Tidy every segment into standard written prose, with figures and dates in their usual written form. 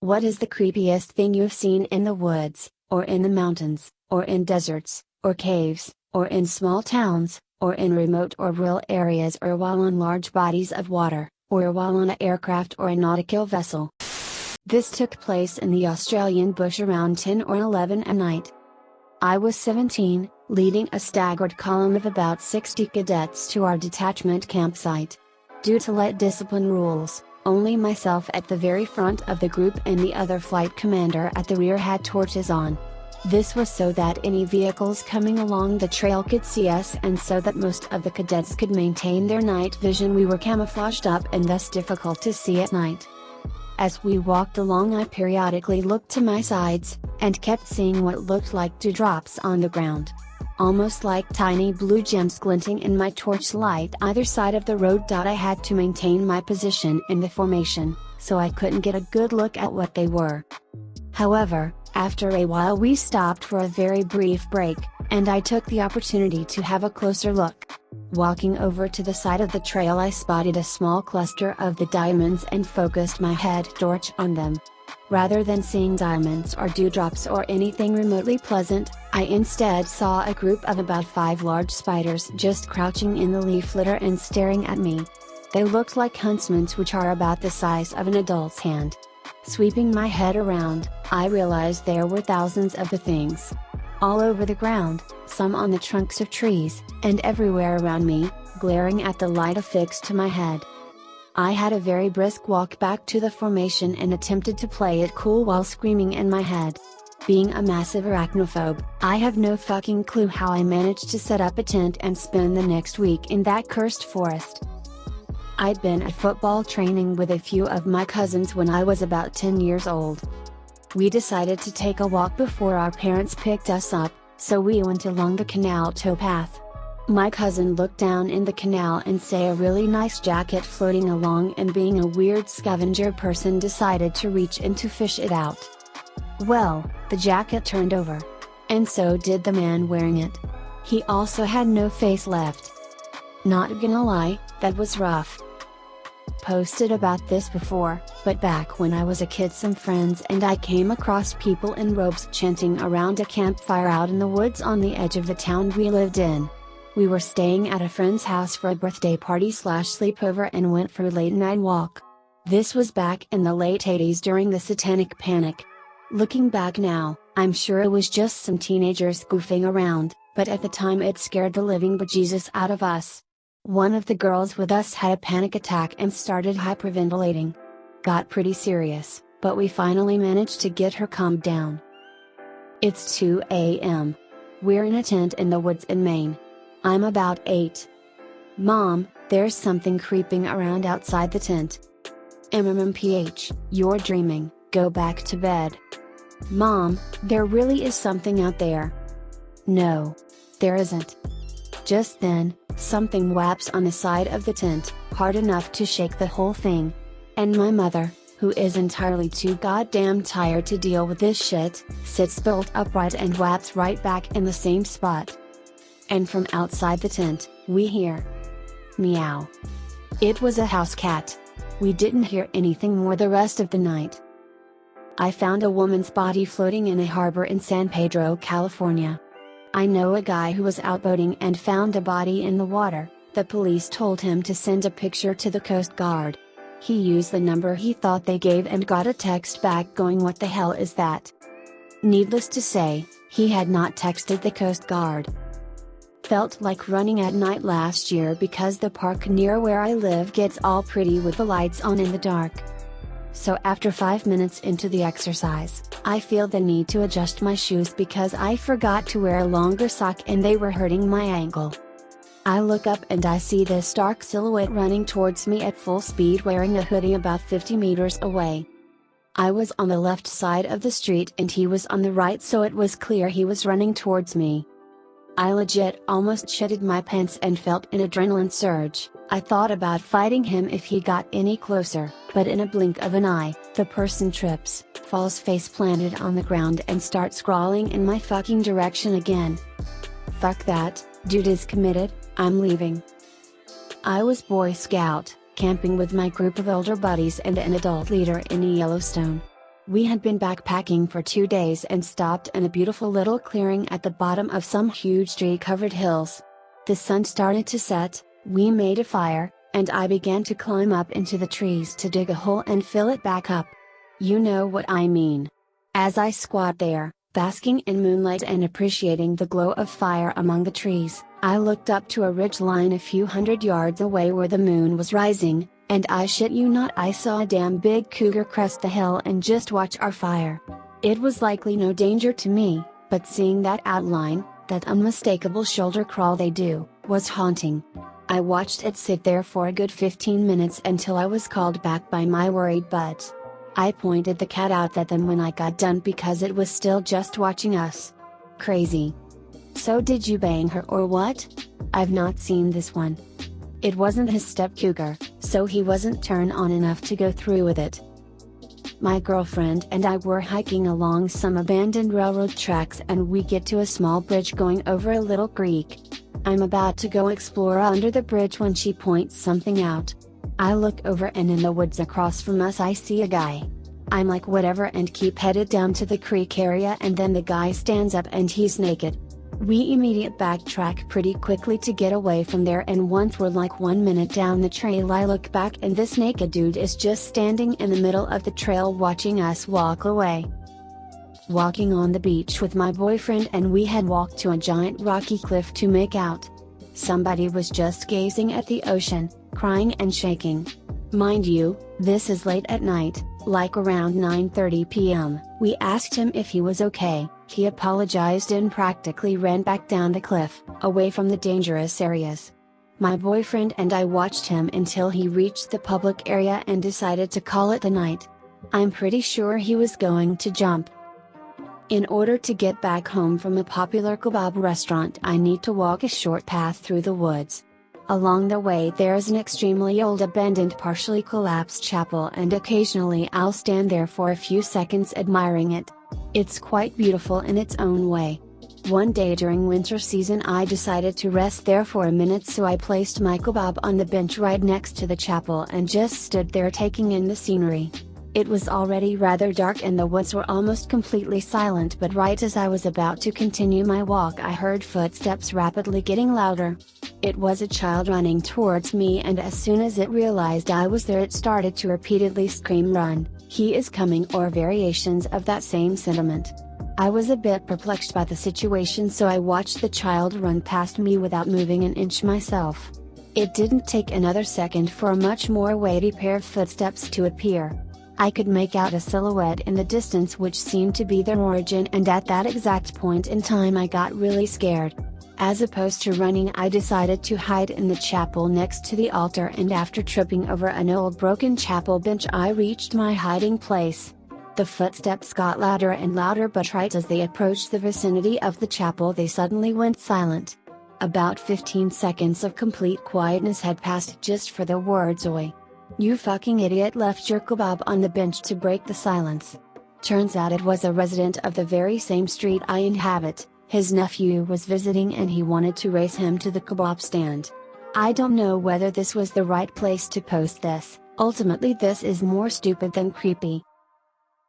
What is the creepiest thing you've seen in the woods, or in the mountains, or in deserts, or caves, or in small towns, or in remote or rural areas, or while on large bodies of water, or while on an aircraft or a nautical vessel? This took place in the Australian bush around 10 or 11 at night. I was 17, leading a staggered column of about 60 cadets to our detachment campsite. Due to light discipline rules, only myself at the very front of the group and the other flight commander at the rear had torches on. This was so that any vehicles coming along the trail could see us and so that most of the cadets could maintain their night vision. We were camouflaged up and thus difficult to see at night. As we walked along, I periodically looked to my sides, and kept seeing what looked like dewdrops on the ground. Almost like tiny blue gems glinting in my torchlight either side of the road. I had to maintain my position in the formation, so I couldn't get a good look at what they were. However, after a while we stopped for a very brief break, and I took the opportunity to have a closer look. Walking over to the side of the trail, I spotted a small cluster of the diamonds and focused my head torch on them. Rather than seeing diamonds or dewdrops or anything remotely pleasant, I instead saw a group of about 5 large spiders just crouching in the leaf litter and staring at me. They looked like huntsmen, which are about the size of an adult's hand. Sweeping my head around, I realized there were thousands of the things. All over the ground, some on the trunks of trees, and everywhere around me, glaring at the light affixed to my head. I had a very brisk walk back to the formation and attempted to play it cool while screaming in my head. Being a massive arachnophobe, I have no fucking clue how I managed to set up a tent and spend the next week in that cursed forest. I'd been at football training with a few of my cousins when I was about 10 years old. We decided to take a walk before our parents picked us up, so we went along the canal towpath. My cousin looked down in the canal and saw a really nice jacket floating along, and being a weird scavenger person decided to reach in to fish it out. Well, the jacket turned over. And so did the man wearing it. He also had no face left. Not gonna lie, that was rough. Posted about this before, but back when I was a kid, some friends and I came across people in robes chanting around a campfire out in the woods on the edge of the town we lived in. We were staying at a friend's house for a birthday party / sleepover and went for a late night walk. This was back in the late 80s during the Satanic Panic. Looking back now, I'm sure it was just some teenagers goofing around, but at the time it scared the living bejesus out of us. One of the girls with us had a panic attack and started hyperventilating. Got pretty serious, but we finally managed to get her calmed down. It's 2 a.m. We're in a tent in the woods in Maine. I'm about 8. Mom, there's something creeping around outside the tent. MMPH, you're dreaming, go back to bed. Mom, there really is something out there. No. There isn't. Just then, something whaps on the side of the tent, hard enough to shake the whole thing. And my mother, who is entirely too goddamn tired to deal with this shit, sits bolt upright and whaps right back in the same spot. And from outside the tent, we hear meow. It was a house cat. We didn't hear anything more the rest of the night. I found a woman's body floating in a harbor in San Pedro, California. I know a guy who was out boating and found a body in the water. The police told him to send a picture to the Coast Guard. He used the number he thought they gave and got a text back going, "What the hell is that?" Needless to say, he had not texted the Coast Guard. Felt like running at night last year because the park near where I live gets all pretty with the lights on in the dark. So after 5 minutes into the exercise, I feel the need to adjust my shoes because I forgot to wear a longer sock and they were hurting my ankle. I look up and I see this dark silhouette running towards me at full speed wearing a hoodie about 50 meters away. I was on the left side of the street and he was on the right, so it was clear he was running towards me. I legit almost shitted my pants and felt an adrenaline surge. I thought about fighting him if he got any closer, but in a blink of an eye, the person trips, falls face planted on the ground and starts crawling in my fucking direction again. Fuck that, dude is committed, I'm leaving. I was Boy Scout, camping with my group of older buddies and an adult leader in Yellowstone. We had been backpacking for 2 days and stopped in a beautiful little clearing at the bottom of some huge tree-covered hills. The sun started to set, we made a fire, and I began to climb up into the trees to dig a hole and fill it back up. You know what I mean. As I squat there, basking in moonlight and appreciating the glow of fire among the trees, I looked up to a ridge line a few hundred yards away where the moon was rising, and I shit you not, I saw a damn big cougar crest the hill and just watch our fire. It was likely no danger to me, but seeing that outline, that unmistakable shoulder crawl they do, was haunting. I watched it sit there for a good 15 minutes until I was called back by my worried butt. I pointed the cat out at them when I got done because it was still just watching us. Crazy. So did you bang her or what? I've not seen this one. It wasn't his step cougar, so he wasn't turned on enough to go through with it. My girlfriend and I were hiking along some abandoned railroad tracks and we get to a small bridge going over a little creek. I'm about to go explore under the bridge when she points something out. I look over and in the woods across from us I see a guy. I'm like whatever and keep headed down to the creek area, and then the guy stands up and he's naked. We immediately backtrack pretty quickly to get away from there, and once we're like 1 minute down the trail I look back and this naked dude is just standing in the middle of the trail watching us walk away. Walking on the beach with my boyfriend and we had walked to a giant rocky cliff to make out. Somebody was just gazing at the ocean, crying and shaking. Mind you, this is late at night, like around 9:30 p.m. We asked him if he was okay, he apologized and practically ran back down the cliff, away from the dangerous areas. My boyfriend and I watched him until he reached the public area and decided to call it a night. I'm pretty sure he was going to jump. In order to get back home from a popular kebab restaurant I need to walk a short path through the woods. Along the way there is an extremely old abandoned partially collapsed chapel and occasionally I'll stand there for a few seconds admiring it. It's quite beautiful in its own way. One day during winter season I decided to rest there for a minute, so I placed my kebab on the bench right next to the chapel and just stood there taking in the scenery. It was already rather dark and the woods were almost completely silent, but right as I was about to continue my walk I heard footsteps rapidly getting louder. It was a child running towards me, and as soon as it realized I was there it started to repeatedly scream, "Run, he is coming," or variations of that same sentiment. I was a bit perplexed by the situation, so I watched the child run past me without moving an inch myself. It didn't take another second for a much more weighty pair of footsteps to appear. I could make out a silhouette in the distance which seemed to be their origin, and at that exact point in time I got really scared. As opposed to running I decided to hide in the chapel next to the altar, and after tripping over an old broken chapel bench I reached my hiding place. The footsteps got louder and louder, but right as they approached the vicinity of the chapel they suddenly went silent. About 15 seconds of complete quietness had passed just for the words, "Oi, you fucking idiot, left your kebab on the bench," to break the silence. Turns out it was a resident of the very same street I inhabit. His nephew was visiting and he wanted to race him to the kebab stand. I don't know whether this was the right place to post this. Ultimately this is more stupid than creepy.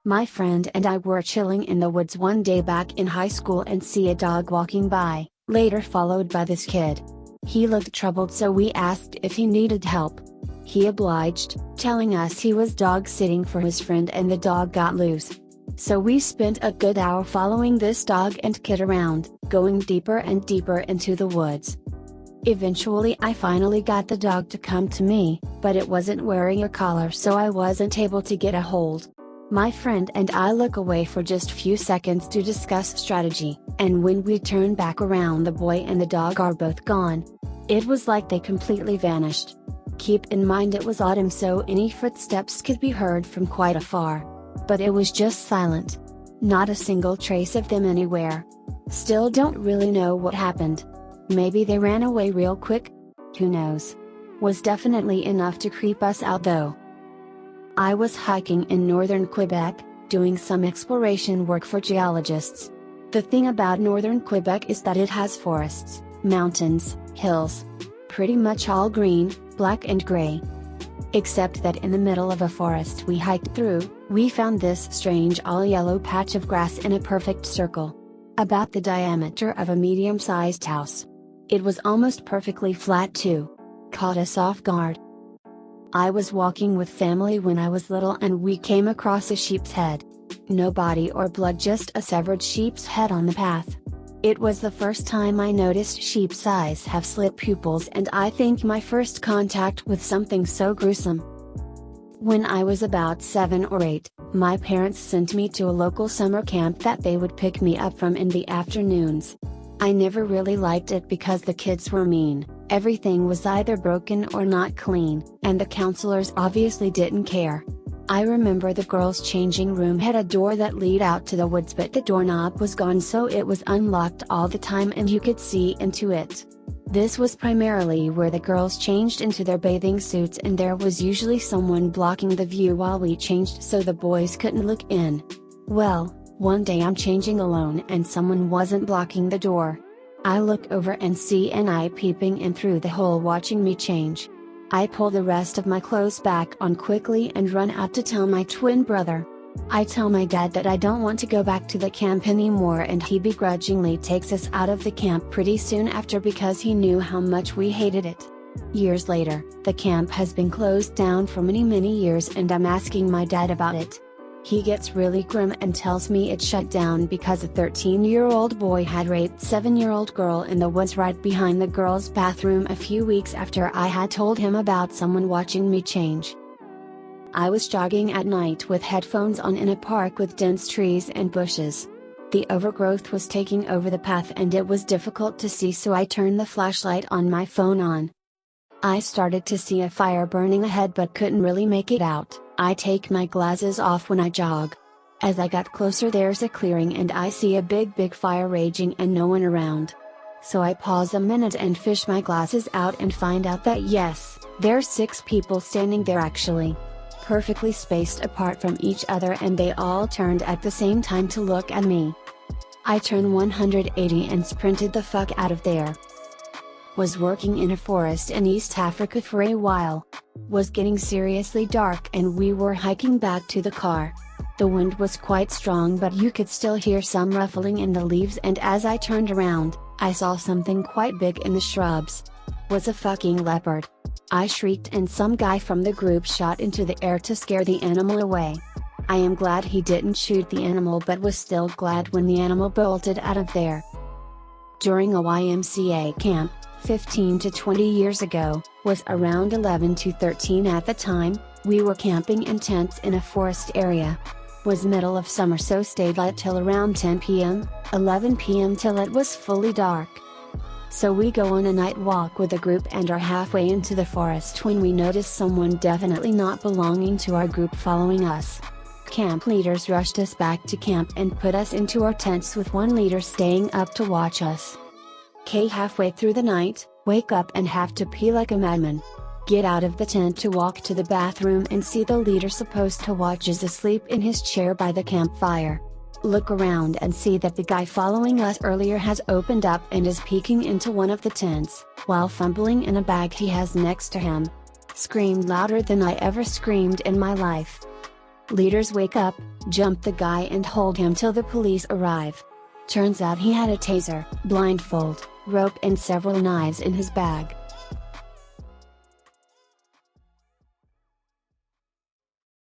My friend and I were chilling in the woods one day back in high school and see a dog walking by, later followed by this kid. He looked troubled, so we asked if he needed help. He obliged, telling us he was dog sitting for his friend and the dog got loose. So we spent a good hour following this dog and kid around, going deeper and deeper into the woods. Eventually I finally got the dog to come to me, but it wasn't wearing a collar, so I wasn't able to get a hold. My friend and I look away for just few seconds to discuss strategy, and when we turn back around the boy and the dog are both gone. It was like they completely vanished. Keep in mind it was autumn, so any footsteps could be heard from quite afar. But it was just silent. Not a single trace of them anywhere. Still don't really know what happened. Maybe they ran away real quick? Who knows? Was definitely enough to creep us out though. I was hiking in northern Quebec, doing some exploration work for geologists. The thing about northern Quebec is that it has forests, mountains, hills. Pretty much all green, black and gray. Except that in the middle of a forest we hiked through, we found this strange all-yellow patch of grass in a perfect circle. About the diameter of a medium-sized house. It was almost perfectly flat too. Caught us off guard. I was walking with family when I was little and we came across a sheep's head. No body or blood, just a severed sheep's head on the path. It was the first time I noticed sheep's eyes have slit pupils, and I think my first contact with something so gruesome. When I was about 7 or 8, my parents sent me to a local summer camp that they would pick me up from in the afternoons. I never really liked it because the kids were mean, everything was either broken or not clean, and the counselors obviously didn't care. I remember the girls' changing room had a door that led out to the woods, but the doorknob was gone, so it was unlocked all the time and you could see into it. This was primarily where the girls changed into their bathing suits, and there was usually someone blocking the view while we changed so the boys couldn't look in. Well, one day I'm changing alone and someone wasn't blocking the door. I look over and see an eye peeping in through the hole watching me change. I pull the rest of my clothes back on quickly and run out to tell my twin brother. I tell my dad that I don't want to go back to the camp anymore, and he begrudgingly takes us out of the camp pretty soon after because he knew how much we hated it. Years later, the camp has been closed down for many years and I'm asking my dad about it. He gets really grim and tells me it shut down because a 13-year-old boy had raped a 7-year-old girl in the woods right behind the girls' bathroom a few weeks after I had told him about someone watching me change. I was jogging at night with headphones on in a park with dense trees and bushes. The overgrowth was taking over the path and it was difficult to see, so I turned the flashlight on my phone on. I started to see a fire burning ahead but couldn't really make it out. I take my glasses off when I jog. As I got closer, there's a clearing and I see a big fire raging and no one around. So I pause a minute and fish my glasses out and find out that yes, there's 6 people standing there actually. Perfectly spaced apart from each other, and they all turned at the same time to look at me. I turned 180 and sprinted the fuck out of there. Was working in a forest in East Africa for a while. Was getting seriously dark and we were hiking back to the car. The wind was quite strong but you could still hear some ruffling in the leaves, and as I turned around, I saw something quite big in the shrubs. Was a fucking leopard. I shrieked and some guy from the group shot into the air to scare the animal away. I am glad he didn't shoot the animal, but was still glad when the animal bolted out of there. During a YMCA camp, 15 to 20 years ago, was around 11 to 13 at the time, we were camping in tents in a forest area. Was middle of summer, so stayed lit till around 10 p.m., 11 p.m. till it was fully dark. So we go on a night walk with a group and are halfway into the forest when we notice someone definitely not belonging to our group following us. Camp leaders rushed us back to camp and put us into our tents with one leader staying up to watch us. Halfway through the night, wake up and have to pee like a madman. Get out of the tent to walk to the bathroom and see the leader supposed to watch is asleep in his chair by the campfire. Look around and see that the guy following us earlier has opened up and is peeking into one of the tents, while fumbling in a bag he has next to him. Screamed louder than I ever screamed in my life. Leaders wake up, jump the guy and hold him till the police arrive. Turns out he had a taser, blindfold, rope and several knives in his bag.